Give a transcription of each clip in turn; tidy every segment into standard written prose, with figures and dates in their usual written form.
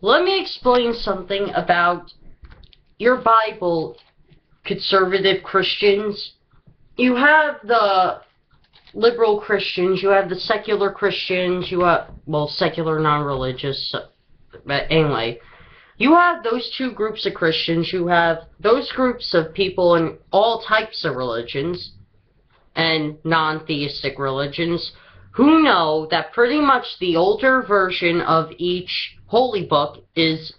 Let me explain something about your Bible, conservative Christians. You have the liberal Christians, you have the secular Christians, you have, well, secular non-religious, but anyway. You have those two groups of Christians, you have those groups of people in all types of religions, and non-theistic religions, who know that pretty much the older version of each holy book is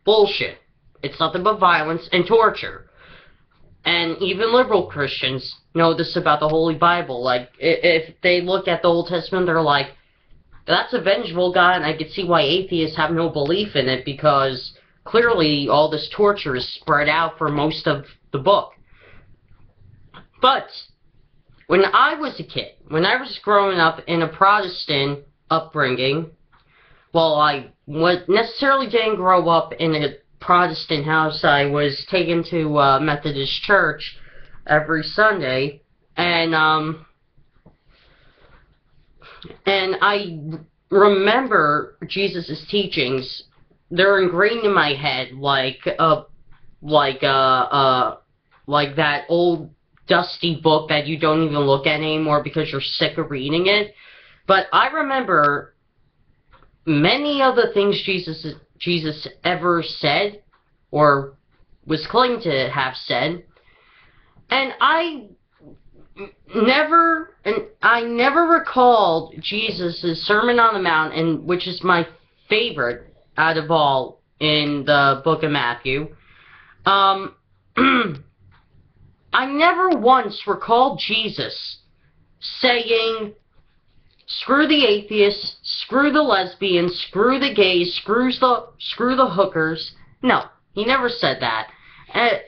bullshit. It's nothing but violence and torture. And even liberal Christians know this about the Holy Bible. Like, if they look at the Old Testament, they're like, that's a vengeful God, and I can see why atheists have no belief in it, because clearly all this torture is spread out for most of the book. But when I was a kid, when I was growing up in a Protestant upbringing, well, I necessarily didn't grow up in a Protestant house. I was taken to Methodist church every Sunday, and I remember Jesus' teachings. They're ingrained in my head, like that old dusty book that you don't even look at anymore because you're sick of reading it. But I remember many of the things Jesus ever said, or was claimed to have said, and I never recalled Jesus' Sermon on the Mount, and which is my favorite out of all in the book of Matthew. I never once recalled Jesus saying, screw the atheists, screw the lesbians, screw the gays, screw the hookers. No, he never said that. I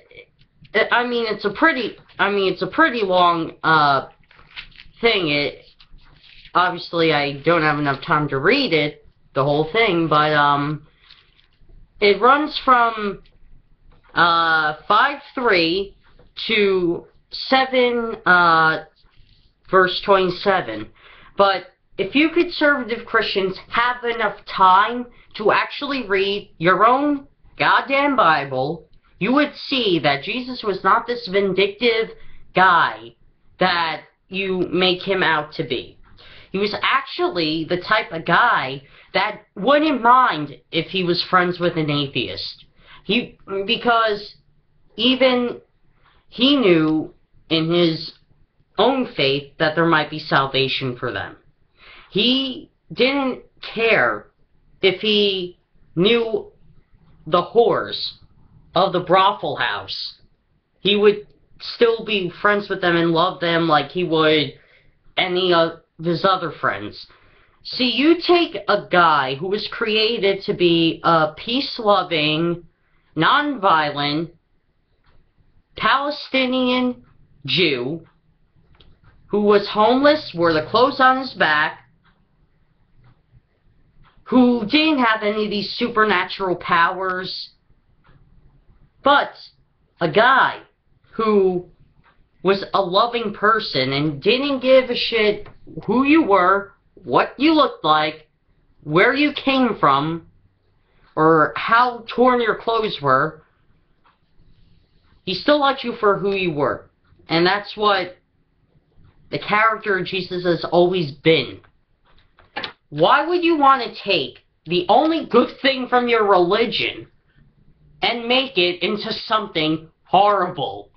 mean, it's a pretty long thing. Obviously I don't have enough time to read it, the whole thing, but it runs from 5:3 to 7 verse 27. But if you conservative Christians have enough time to actually read your own goddamn Bible, you would see that Jesus was not this vindictive guy that you make him out to be. He was actually the type of guy that wouldn't mind if he was friends with an atheist. Because even he knew in his own faith that there might be salvation for them. He didn't care if he knew the whores of the brothel house. He would still be friends with them and love them like he would any of his other friends. See, you take a guy who was created to be a peace-loving, non-violent, Palestinian Jew who was homeless, wore the clothes on his back, who didn't have any of these supernatural powers, but a guy who was a loving person and didn't give a shit who you were, what you looked like, where you came from, or how torn your clothes were. He still liked you for who you were. And that's what the character of Jesus has always been. Why would you want to take the only good thing from your religion and make it into something horrible?